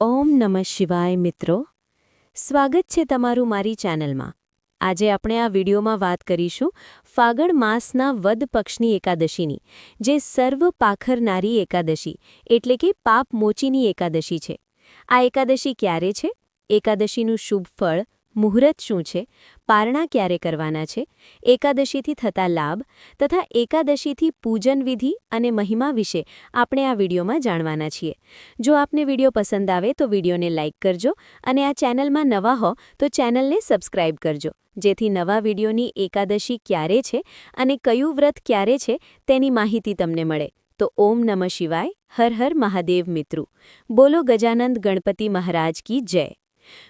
ઓમ નમઃ શિવાય મિત્રો, સ્વાગત છે તમારું મારી ચેનલમાં। આજે આપણે આ વિડીયોમાં વાત કરીશું ફાગણ માસના વદ પક્ષની એકાદશીની, જે સર્વ પાખરનારી એકાદશી એટલે કે પાપ મોચીની એકાદશી છે। આ એકાદશી ક્યારે છે, એકાદશીનું શુભ ફળ, મુહૂર્ત શું છે, પારણા ક્યારે કરવાના છે, એકાદશીથી થતા લાભ તથા એકાદશીથી પૂજન વિધિ અને મહિમા વિશે આપણે આ વિડીયોમાં જાણવાના છીએ। જો આપને વિડીયો પસંદ આવે તો વિડીયોને લાઇક કરજો અને આ ચેનલમાં નવા હો તો ચેનલને સબસ્ક્રાઇબ કરજો, જેથી નવા વિડીયોની એકાદશી ક્યારે છે અને કયું વ્રત ક્યારે છે તેની માહિતી તમને મળે। તો ઓમ નમઃ શિવાય, હર હર મહાદેવ મિત્રો, બોલો ગજાનંદ ગણપતિ મહારાજ કી જય।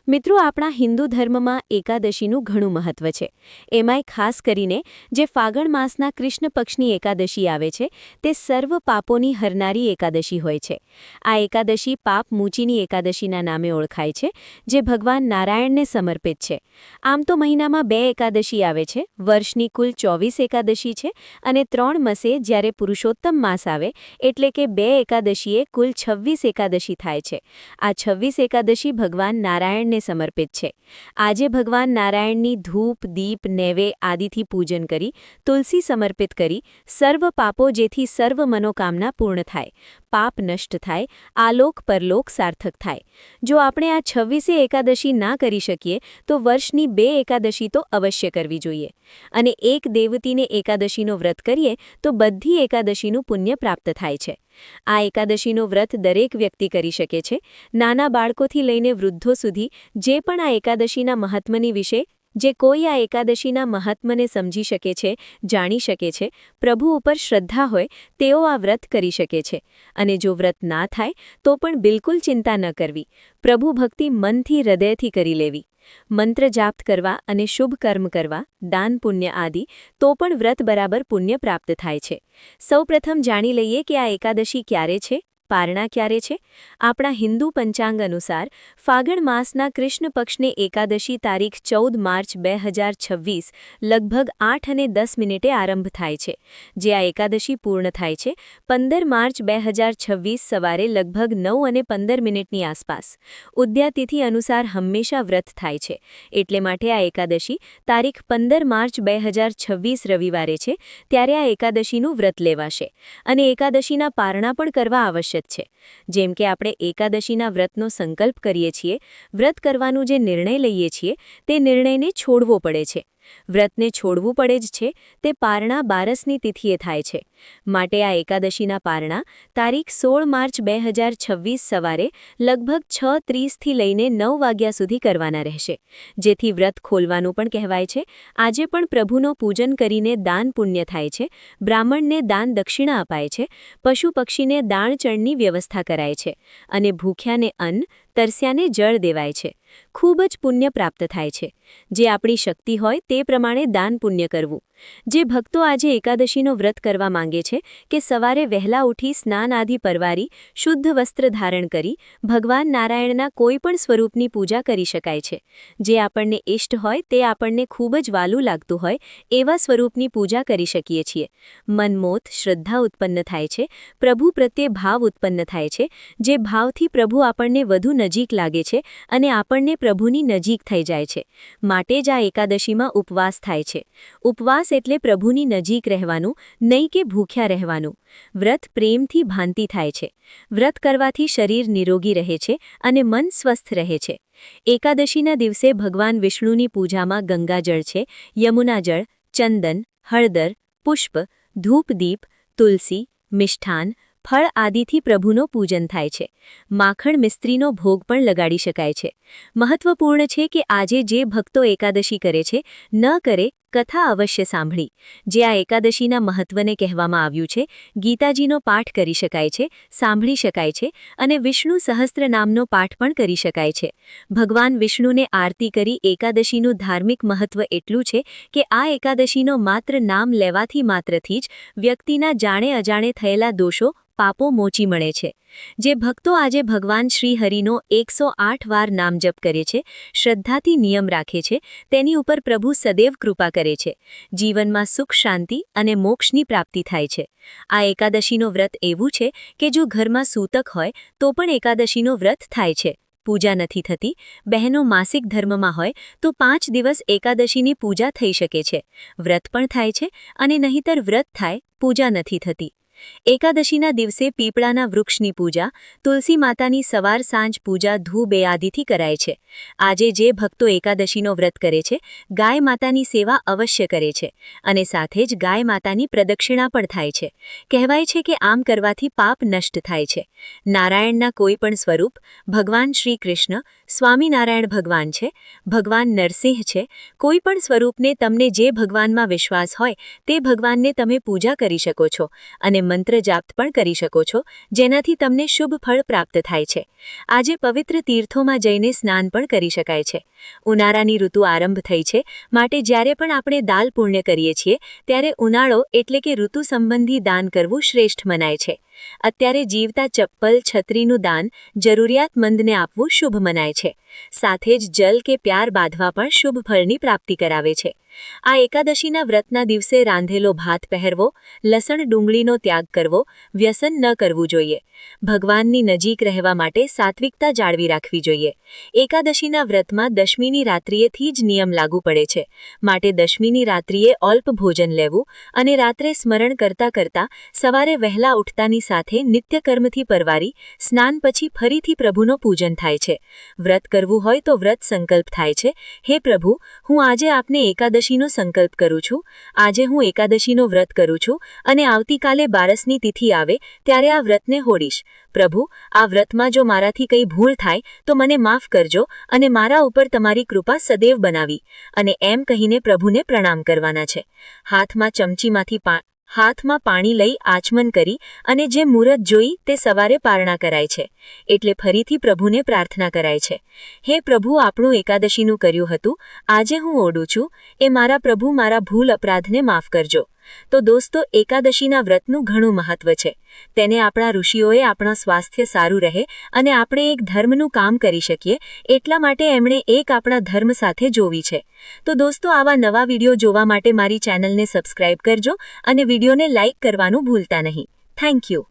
મિત્રો, આપણા હિન્દુ ધર્મમાં એકાદશીનું ઘણું મહત્વ છે। એમાંય ખાસ કરીને જે ફાગણ માસના કૃષ્ણ પક્ષની એકાદશી આવે છે તે સર્વ પાપોની હરનારી એકાદશી હોય છે। આ એકાદશી પાપ મૂચીની એકાદશીના નામે ઓળખાય છે, જે ભગવાન નારાયણને સમર્પિત છે। આમ તો મહિનામાં 2 એકાદશી આવે છે, વર્ષની કુલ 24 એકાદશી છે અને 3 મસે જ્યારે પુરુષોત્તમ માસ આવે એટલે કે 2 એકાદશીએ કુલ 26 એકાદશી થાય છે। આ 26 એકાદશી ભગવાન નારાયણને સમર્પિત છે। આજે ભગવાન નારાયણની ધૂપ, દીપ, નૈવેદ્ય આદિથી પૂજન કરી, તુલસી સમર્પિત કરી, સર્વ પાપો જેથી સર્વ મનોકામના પૂર્ણ થાય, પાપ નષ્ટ થાય, આલોક પરલોક સાર્થક થાય। જો આપણે આ 26 એકાદશી ના કરી શકીએ તો વર્ષની 2 એકાદશી તો અવશ્ય કરવી જોઈએ અને એક દેવતીને એકાદશીનો વ્રત કરીએ તો બધી એકાદશીનું પુણ્ય પ્રાપ્ત થાય છે। આ એકાદશીનો વ્રત દરેક વ્યક્તિ કરી શકે છે, નાના બાળકોથી લઈને વૃદ્ધો સુધી। જે પણ આ એકાદશીના મહાત્મ્યની વિશે જે કોઈ આ એકાદશીના મહાત્મ્યને સમજી શકે છે, જાણી શકે છે, પ્રભુ ઉપર શ્રદ્ધા હોય તેઓ આ વ્રત કરી શકે છે। અને જો વ્રત ના થાય તો પણ બિલકુલ ચિંતા ન કરવી, પ્રભુ ભક્તિ મનથી હૃદયથી કરી લેવી, મંત્ર જાપ કરવા અને શુભ કર્મ કરવા, દાન પુણ્ય આદિ, તો પણ વ્રત બરાબર પુણ્ય પ્રાપ્ત થાય છે। સૌપ્રથમ જાણી લઈએ કે આ એકાદશી ક્યારે છે, પારણા ક્યારે છે। આપણા હિન્દુ પંચાંગ અનુસાર ફાગણ માસના કૃષ્ણ પક્ષને એકાદશી તારીખ 14 માર્ચ 2026 લગભગ 8:10 મિનિટે આરંભ થાય છે, જે આ એકાદશી પૂર્ણ થાય છે 15 માર્ચ 2026 સવારે લગભગ 9:15 મિનિટની આસપાસ। ઉદ્યાતિથિ અનુસાર હંમેશા વ્રત થાય છે, એટલે માટે આ એકાદશી તારીખ 15 માર્ચ 2026 રવિવારે છે ત્યારે આ એકાદશીનું વ્રત લેવાશે અને એકાદશીના પારણા પણ કરવા આવશ્યક છે। જેમ કે આપણે એકાદશીના વ્રતનો સંકલ્પ કરીએ છીએ, વ્રત કરવાનું જે નિર્ણય લઈએ છીએ તે નિર્ણયને છોડવો પડે છે, વ્રતને છોડવું પડે જ છે, તે પારણા બારસની તિથિએ થાય છે। માટે આ એકાદશીના પારણા તારીખ 16 માર્ચ 2026 સવારે લગભગ 6:30 થી લઈને 9 વાગ્યા સુધી કરવાના રહેશે, જેથી વ્રત ખોલવાનું પણ કહેવાય છે। આજે પણ પ્રભુનો પૂજન કરીને દાન પુણ્ય થાય છે, બ્રાહ્મણને દાન દક્ષિણા અપાય છે, પશુ પક્ષીને દાણ ચણની વ્યવસ્થા કરાય છે અને ભૂખ્યાને અન્ન, તરસ્યાને જળ દેવાય છે। ખૂબ જ પુણ્ય પ્રાપ્ત થાય છે। જે આપણી શક્તિ હોય તે પ્રમાણે દાન પુણ્ય કરવું। જે ભક્તો આજે એકાદશીનો વ્રત કરવા માંગે છે કે સવારે વહેલા ઉઠી સ્નાન આદિ પરવારી શુદ્ધ વસ્ત્ર ધારણ કરી ભગવાન નારાયણના કોઈ પણ સ્વરૂપની પૂજા કરી શકાય છે। જે આપણને ઇષ્ટ હોય તે આપણને ખૂબ જ વાલું લાગતું હોય એવા સ્વરૂપની પૂજા કરી શકીએ છીએ। મનમોત શ્રદ્ધા ઉત્પન્ન થાય છે, પ્રભુ પ્રત્યે ભાવ ઉત્પન્ન થાય છે, જે ભાવથી પ્રભુ આપણને વધુ નજીક લાગે છે અને આપણને પ્રભુની નજીક થઈ જાય છે। માટે જ આ એકાદશીમાં ઉપવાસ થાય છે। ઉપવાસ એટલે પ્રભુની નજીક રહેવાનું, નહીં કે ભૂખ્યા રહેવાનું। વ્રત પ્રેમથી ભાંતિ થાય છે। વ્રત કરવાથી શરીર નિરોગી રહે છે અને મન સ્વસ્થ રહે છે। એકાદશીના દિવસે ભગવાન વિષ્ણુની પૂજામાં ગંગાજળ છે, યમુનાજળ, ચંદન, હળદર, પુષ્પ, ધૂપદીપ, તુલસી, મિષ્ઠાન, ફળ આદિથી પ્રભુનો પૂજન થાય છે। માખણ મિસ્ત્રીનો ભોગ પણ લગાડી શકાય છે। મહત્વપૂર્ણ છે કે આજે જે ભક્તો એકાદશી કરે છે ન કરે કથા અવશ્ય સાંભળી। જે આ એકાદશીના મહત્વને કહેવામાં આવ્યું છે, ગીતાજીનો પાઠ કરી શકાય છે, સાંભળી શકાય છે અને વિષ્ણુ સહસ્ત્ર નામનો પાઠ પણ કરી શકાય છે। ભગવાન વિષ્ણુને આરતી કરી એકાદશીનું ધાર્મિક મહત્વ એટલું છે કે આ એકાદશીનો માત્ર નામ લેવાથી માત્રથી જ વ્યક્તિના જાણે અજાણે થયેલા દોષો, પાપો મોચી મળે છે। જે ભક્તો આજે ભગવાન શ્રી હરિનો 108 વાર નામ જપ કરે છે, શ્રદ્ધાથી નિયમ રાખે છે, તેની ઉપર પ્રભુ સદૈવ કૃપા કરે છે. જીવનમાં સુખ, શાંતિ અને મોક્ષની પ્રાપ્તિ થાય છે. આ એકાદશીનો વ્રત એવું છે કે જો ઘરમાં સૂતક હોય તો પણ એકાદશીનો વ્રત થાય છે. પૂજા નથી થતી, બહેનો માસિક ધર્મમાં હોય તો 5 દિવસ એકાદશીની પૂજા થઈ શકે છે. વ્રત પણ થાય છે અને નહીંતર વ્રત થાય, પૂજા નથી થતી. એકાદશીના દિવસે પીપળાના વૃક્ષની પૂજા, તુલસી માતાની સવાર સાંજ પૂજા ધૂપ આદિથી કરાય છે. આજે જે ભક્તો એકાદશીનો વ્રત કરે છે, ગાય માતાની સેવા અવશ્ય કરે છે અને સાથે જ ગાય માતાની પ્રદક્ષિણા પણ થાય છે. કહેવાય છે કે આમ કરવાથી પાપ નષ્ટ થાય છે. નારાયણના કોઈ પણ સ્વરૂપ, ભગવાન શ્રી કૃષ્ણ, સ્વામિનારાયણ ભગવાન છે, ભગવાન નરસિંહ છે, કોઈ પણ સ્વરૂપને તમને જે ભગવાનમાં વિશ્વાસ હોય તે ભગવાનને તમે પૂજા કરી શકો છો અને મંત્ર જાપ પણ કરી શકો છો, જેનાથી તમને શુભ ફળ પ્રાપ્ત થાય છે. આજે પવિત્ર તીર્થોમાં જઈને સ્નાન પણ કરી શકાય છે. ઉનાળાની ઋતુ આરંભ થઈ છે, માટે જ્યારે પણ આપણે દાન પુણ્ય કરીએ છીએ ત્યારે ઉનાળો એટલે કે ઋતુ સંબંધી દાન કરવું શ્રેષ્ઠ મનાય છે. અત્યારે જીવતા ચપ્પલ, છત્રીનું દાન જરૂરિયાતમંદને આપવું શુભ મનાય છે. સાથે જ જલ કે પ્યાર બાંધવા પણ શુભ ફળની પ્રાપ્તિ કરાવે છે. આ એકાદશીના વ્રતના દિવસે રાંધેલો ભાત પહેરવો, લસણ ડુંગળીનો ત્યાગ કરવો, વ્યસન ન કરવું જોઈએ. ભગવાનની નજીક રહેવા માટે સાત્વિકતા જાળવી રાખવી જોઈએ. એકાદશીના વ્રતમાં દશમીની રાત્રિએથી જ નિયમ લાગુ પડે છે, માટે દશમીની રાત્રિએ અલ્પ ભોજન લેવું અને રાત્રે સ્મરણ કરતાં કરતાં સવારે વહેલા ઉઠતાની સાથે નિત્યકર્મથી પરવારી સ્નાન પછી ફરીથી પ્રભુનો પૂજન થાય છે. વ્રત કરવું હોય તો વ્રત સંકલ્પ થાય છે. હે પ્રભુ, હું આજે આપને એકાદશીનો સંકલ્પ કરું છું. આજે હું એકાદશીનો વ્રત કરું છું અને આવતીકાલે 12ની તિથિ આવે ત્યારે આ વ્રતને હોડીશ. પ્રભુ, આ વ્રતમાં જો મારાથી કંઈ ભૂલ થાય તો મને માફ કરજો અને મારા ઉપર તમારી કૃપા સદૈવ બનાવી. અને એમ કહીને પ્રભુને પ્રણામ કરવાના છે. હાથમાં પાણી લઈ આચમન કરી અને જે મુહૂર્ત જોઈ તે સવારે પારણા કરાય છે. એટલે ફરીથી પ્રભુને પ્રાર્થના કરાય છે. હે પ્રભુ, આપણું એકાદશીનું કર્યું હતું, આજે હું ઓડું છું, એ મારા પ્રભુ મારા ભૂલ અપરાધને માફ કરજો. તો દોસ્તો, એકાદશીના વ્રતનું ઘણું મહત્વ છે. તેને આપણા ઋષિઓએ આપણા સ્વાસ્થ્ય સારું રહે અને આપણે એક ધર્મનું કામ કરી શકીએ એટલા માટે એમણે એક આપણા ધર્મ સાથે જોવી છે. તો દોસ્તો, આવા નવા વિડીયો જોવા માટે મારી ચેનલને સબસ્ક્રાઇબ કરજો અને વિડીયોને લાઇક કરવાનું ભૂલતા નહીં. Thank you.